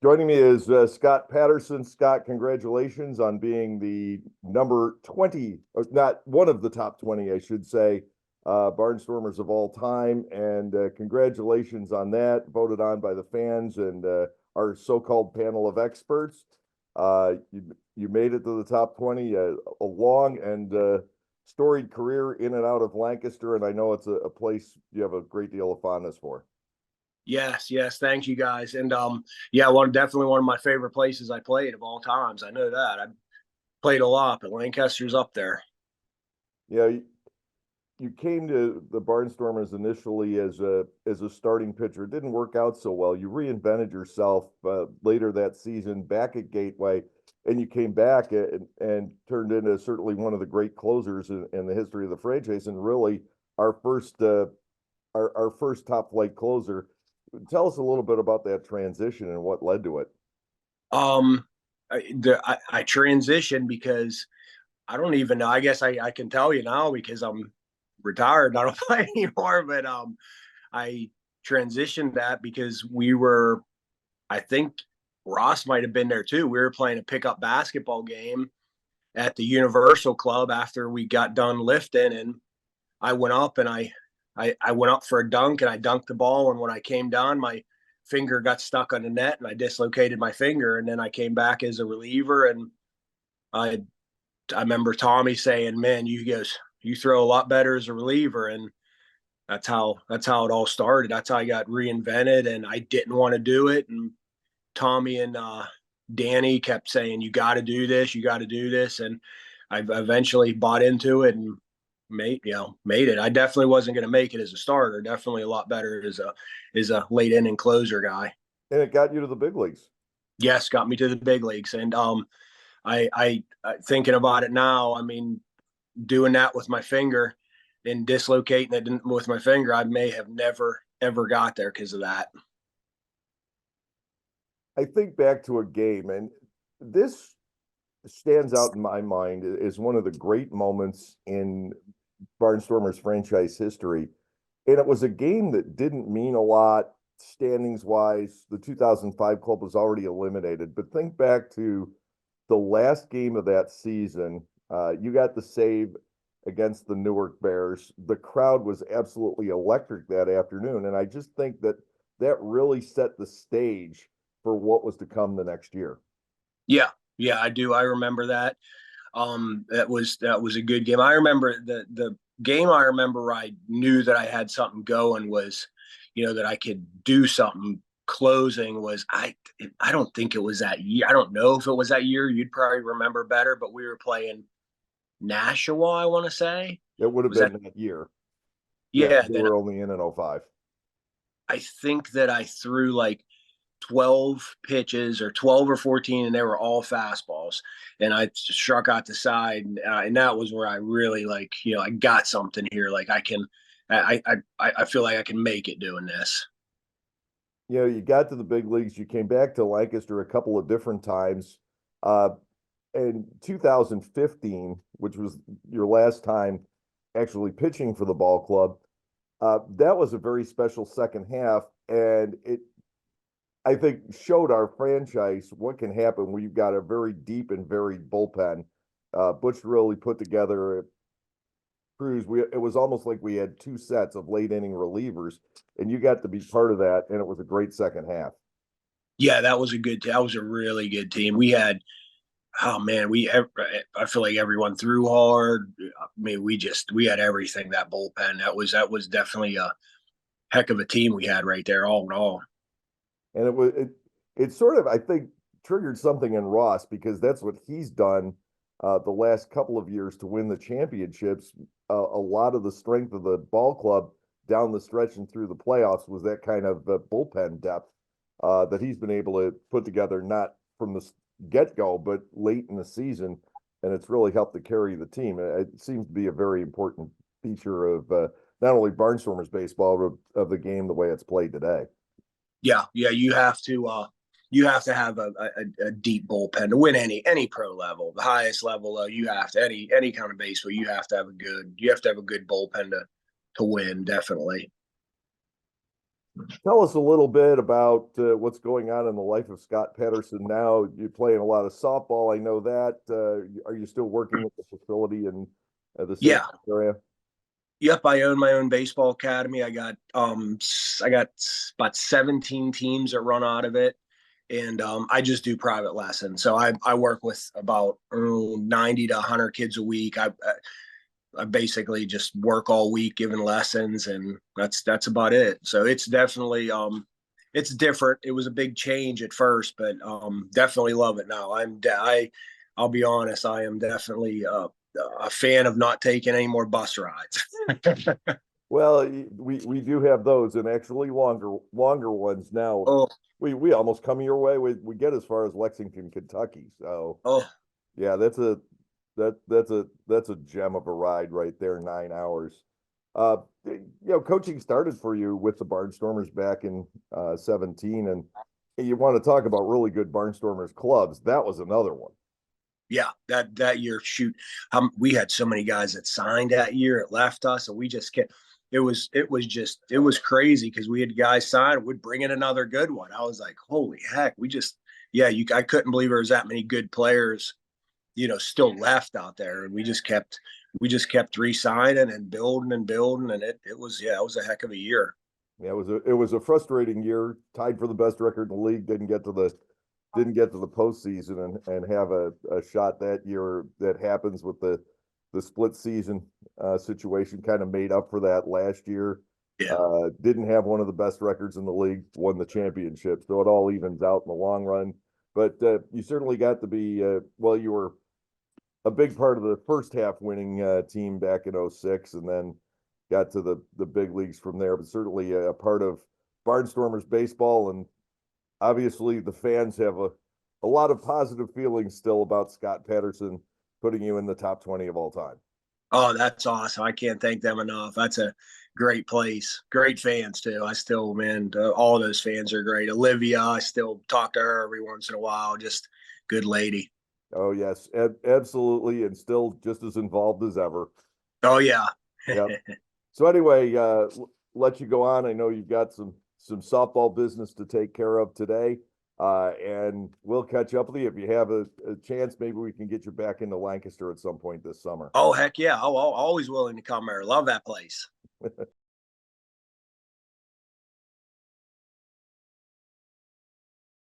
Joining me is Scott Patterson. Scott, congratulations on being the number 20, or not one of the top 20, I should say, Barnstormers of all time. And congratulations on that, voted on by the fans and our so-called panel of experts. You made it to the top 20, a long and storied career in and out of Lancaster. And I know it's a place you have a great deal of fondness for. Yes. Thank you guys. And definitely one of my favorite places I played of all times. I know that. I played a lot, but Lancaster's up there. Yeah, you came to the Barnstormers initially as a starting pitcher. It didn't work out so well. You reinvented yourself later that season back at Gateway, and you came back and turned into certainly one of the great closers in the history of the franchise, and really our first top flight closer. Tell us a little bit about that transition and what led to it. I transitioned because I don't even know. I guess I can tell you now because I'm retired. I don't play anymore, but I transitioned that because I think Ross might have been there too. We were playing a pickup basketball game at the Universal Club after we got done lifting, and I went up and I went up for a dunk and I dunked the ball. And when I came down, my finger got stuck on the net and I dislocated my finger. And then I came back as a reliever. And I remember Tommy saying, man, you throw a lot better as a reliever. And that's how it all started. That's how I got reinvented, and I didn't want to do it. And Tommy and Danny kept saying, you got to do this. You got to do this. And I eventually bought into it and made it. I definitely wasn't going to make it as a starter. Definitely a lot better as a late inning closer guy. And it got you to the big leagues. Yes, got me to the big leagues. And I thinking about it now, I mean, doing that with my finger and dislocating it with my finger, I may have never ever got there because of that. I think back to a game, and this stands out in my mind as one of the great moments in Barnstormers franchise history. And it was a game that didn't mean a lot standings wise. The 2005 club was already eliminated, but think back to the last game of that season. You got the save against the Newark Bears. The crowd was absolutely electric that afternoon. And I just think that really set the stage for what was to come the next year. Yeah, I do. I remember that. That was a good game. I remember the game. I remember I knew that I had something going was, that I could do something. Closing was I don't think it was that year. I don't know if it was that year. You'd probably remember better, but we were playing Nashua, I want to say. It would have been that year. Yeah, we were only in 05. I think that I threw like 12 pitches or 12 or 14, and they were all fastballs. And I struck out the side, and that was where I really I got something here. Like I feel like I can make it doing this. You got to the big leagues. You came back to Lancaster a couple of different times. In 2015, which was your last time actually pitching for the ball club, that was a very special second half, and it, I think, showed our franchise what can happen when you've got a very deep and varied bullpen. Butch really put together Cruz. It was almost like we had two sets of late inning relievers, and you got to be part of that, and it was a great second half. Yeah, that was a really good team. We had, oh man, I feel like everyone threw hard. I mean, we had everything. That bullpen, that was definitely a heck of a team we had right there, all in all. And it sort of, I think, triggered something in Ross, because that's what he's done the last couple of years to win the championships. A lot of the strength of the ball club down the stretch and through the playoffs was that kind of bullpen depth that he's been able to put together, not from the get-go, but late in the season, and it's really helped to carry the team. It seems to be a very important feature of not only Barnstormers baseball, but of the game the way it's played today. Yeah, you have to have a deep bullpen to win any pro level. The highest level, you have to any kind of baseball. You have to have a good bullpen to win, definitely. Tell us a little bit about what's going on in the life of Scott Patterson now. You're playing a lot of softball. I know that. Are you still working at the facility in the St. Yeah. Louis area? Yep, I own my own baseball academy. I got about 17 teams that run out of it. And I just do private lessons. So I work with about 90 to 100 kids a week. I basically just work all week giving lessons, and that's about it. So it's definitely it's different. It was a big change at first, but definitely love it now. I'll be honest, I am definitely a fan of not taking any more bus rides. Well, we do have those, and actually longer ones now. Oh, We almost come your way. We get as far as Lexington, Kentucky. So oh, yeah, that's a gem of a ride right there, 9 hours. Coaching started for you with the Barnstormers back in 17, and you want to talk about really good Barnstormers clubs. That was another one. yeah, that year, shoot, we had so many guys that signed that year. It left us, and we just kept. It was crazy because we had guys sign, would bring in another good one. I was like, holy heck, I couldn't believe there was that many good players, still left out there, and we just kept re-signing and building, and it was a heck of a year. Yeah, it was a frustrating year. Tied for the best record in the league. Didn't get to the postseason and have a shot that year. That happens with the split season situation. Kind of made up for that last year. Yeah. Didn't have one of the best records in the league. Won the championship, so it all evens out in the long run. But you certainly got to be well. You were a big part of the first half winning team back in '06, and then got to the big leagues from there. But certainly a part of Barnstormers baseball, and obviously the fans have a lot of positive feelings still about Scott Patterson putting you in the top 20 of all time. Oh, that's awesome. I can't thank them enough. That's a great place. Great fans too. I still, man, all those fans are great. Olivia, I still talk to her every once in a while. Just good lady. Oh yes, absolutely, and still just as involved as ever. Oh yeah. Yep. So anyway, let you go on. I know you've got some softball business to take care of today. And we'll catch up with you if you have a chance. Maybe we can get you back into Lancaster at some point this summer. Oh heck yeah. I'm always willing to come there. Love that place.